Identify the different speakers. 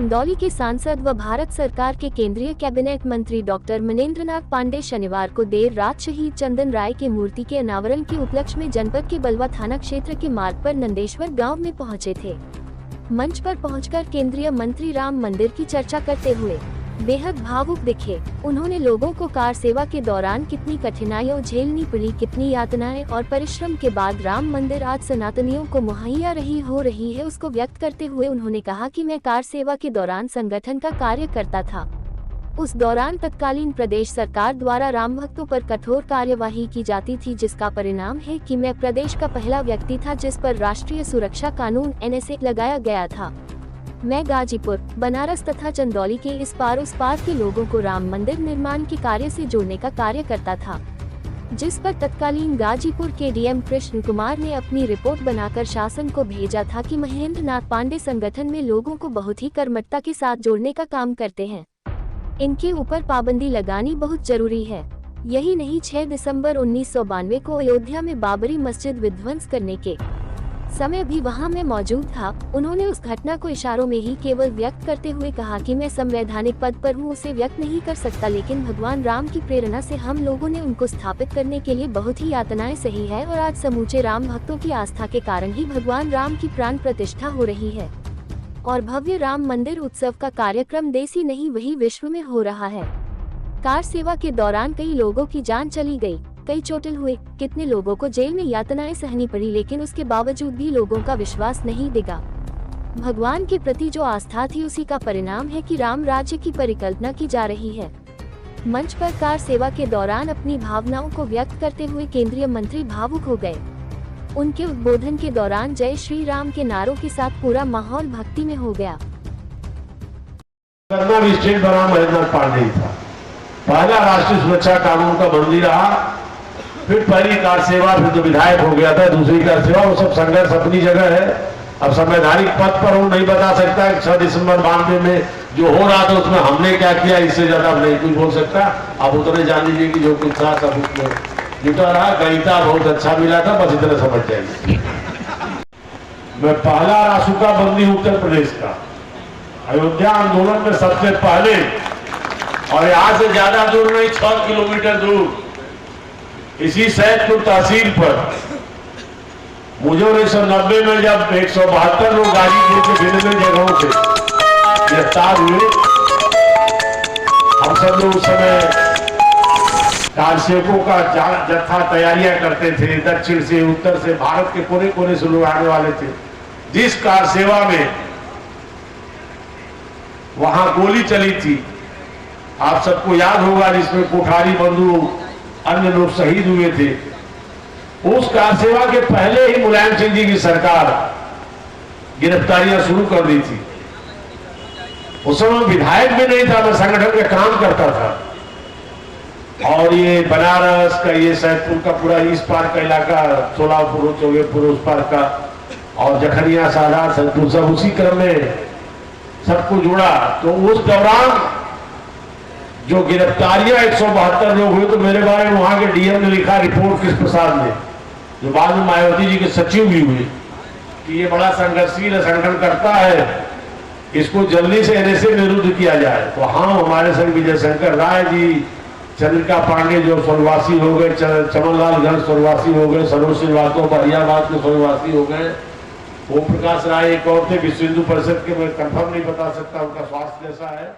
Speaker 1: चंदौली के सांसद व भारत सरकार के केंद्रीय कैबिनेट मंत्री डॉक्टर मनेंद्रनाथ पांडे शनिवार को देर रात शहीद चंदन राय के मूर्ति के अनावरण के उपलक्ष्य में जनपद के बलवा थाना क्षेत्र के मार्ग पर नंदेश्वर गांव में पहुंचे थे। मंच पर पहुंचकर केंद्रीय मंत्री राम मंदिर की चर्चा करते हुए बेहद भावुक दिखे। उन्होंने लोगों को कार सेवा के दौरान कितनी कठिनाइयों झेलनी पड़ी, कितनी यातनाएं और परिश्रम के बाद राम मंदिर आज सनातनियों को मुहैया हो रही है, उसको व्यक्त करते हुए उन्होंने कहा कि मैं कार सेवा के दौरान संगठन का कार्य करता था। उस दौरान तत्कालीन प्रदेश सरकार द्वारा राम भक्तों पर कठोर कार्यवाही की जाती थी, जिसका परिणाम है कि मैं प्रदेश का पहला व्यक्ति था जिस पर राष्ट्रीय सुरक्षा कानून NSA लगाया गया था। मैं गाजीपुर, बनारस तथा चंदौली के इस पार उस पार के लोगों को राम मंदिर निर्माण के कार्य से जोड़ने का कार्य करता था, जिस पर तत्कालीन गाजीपुर के DM कृष्ण कुमार ने अपनी रिपोर्ट बनाकर शासन को भेजा था कि महेंद्रनाथ पांडे संगठन में लोगों को बहुत ही कर्मठता के साथ जोड़ने का काम करते हैं, इनके ऊपर पाबंदी लगानी बहुत जरूरी है। यही नहीं, 6 दिसंबर 1992 को अयोध्या में बाबरी मस्जिद विध्वंस करने के समय भी वहां मैं मौजूद था। उन्होंने उस घटना को इशारों में ही केवल व्यक्त करते हुए कहा कि मैं संवैधानिक पद पर हूं, उसे व्यक्त नहीं कर सकता, लेकिन भगवान राम की प्रेरणा से हम लोगों ने उनको स्थापित करने के लिए बहुत ही यातनाएं सही है और आज समूचे राम भक्तों की आस्था के कारण ही भगवान राम की प्राण प्रतिष्ठा हो रही है और भव्य राम मंदिर उत्सव का कार्यक्रम देश ही नहीं वही विश्व में हो रहा है। कार सेवा के दौरान कई लोगों की जान चली गई, कई चोटिल हुए, कितने लोगों को जेल में यातनाएं सहनी पड़ी, लेकिन उसके बावजूद भी लोगों का विश्वास नहीं दिगा। भगवान के प्रति जो आस्था थी उसी का परिणाम है कि राम राज्य की परिकल्पना की जा रही है। मंच पर कार सेवा के दौरान अपनी भावनाओं को व्यक्त करते हुए केंद्रीय मंत्री भावुक हो गए। उनके उद्बोधन के दौरान जय श्री राम के नारों के साथ पूरा माहौल भक्ति में हो गया।
Speaker 2: पहला राष्ट्रीय सुरक्षा कानून का बंदी रहा, फिर पहली कार सेवा, फिर तो विधायक हो गया था, दूसरी कार सेवा, वो सब संघर्ष अपनी जगह है। अब संवैधानिक पद पर हूं, नहीं बता सकता 6 दिसंबर 92 में जो हो रहा था उसमें हमने क्या किया, इससे ज्यादा नहीं कुछ बोल सकता। आप उतने जान लीजिए कि जो कुछ था सब उसमें जुटा रहा। गणिता बहुत अच्छा मिला था, बस इतना समझ जाएंगे। मैं पहला रासुका बंदी उत्तर प्रदेश का, अयोध्या आंदोलन में सबसे पहले, और यहाँ से ज्यादा दूर नहीं, 6 किलोमीटर दूर, इसी सैदपुर तहसील पर मुझे 1990 में जब 172 लोग गाजीपुर के भिन्न जगहों से गिरफ्तार हुए, हम सब लोग उस समय कारसेवकों का जत्था तैयारियां करते थे। दक्षिण से, उत्तर से, भारत के कोने कोने से लोग आने वाले थे। जिस कार सेवा में वहां गोली चली थी, आप सबको याद होगा, जिसमें कोठारी बंधु अन्य लोग शहीद हुए थे। उस कार सेवा के पहले ही मुलायम सिंह जी की सरकार गिरफ्तारियां शुरू कर दी थी। उस समय विधायक भी नहीं था, मैं संगठन में काम करता था। और ये बनारस का, ये सैदपुर का पूरा इस पार का इलाका, सोलापुर, चौबेपुर उस पार का, और जखनिया, साधार, सैदपुर, सब उसी क्रम में सबको जुड़ा। तो उस दौरान जो गिरफ्तारियां 172 लोग हुए, तो मेरे बारे में वहां के DM ने लिखा रिपोर्ट, कृष्ण प्रसाद ने, जो बाद में मायावती जी के सचिव भी हुए, कि ये बड़ा संघर्षशील संगठन करता है, इसको जल्दी से NSA निरुद्ध किया जाए। तो हाँ, हमारे संग विजय शंकर राय जी, चंद्रिका पांडे जो स्वर्गवासी हो गए, चमनलाल घन स्वर्गवासी हो गए, सरोज श्रीवास्तव बरियाबाद के स्वर्गवासी हो गए, ओम प्रकाश राय एक और थे, विश्व हिंदू परिषद के, मैं कंफर्म नहीं बता सकता उनका स्वास्थ्य कैसा है।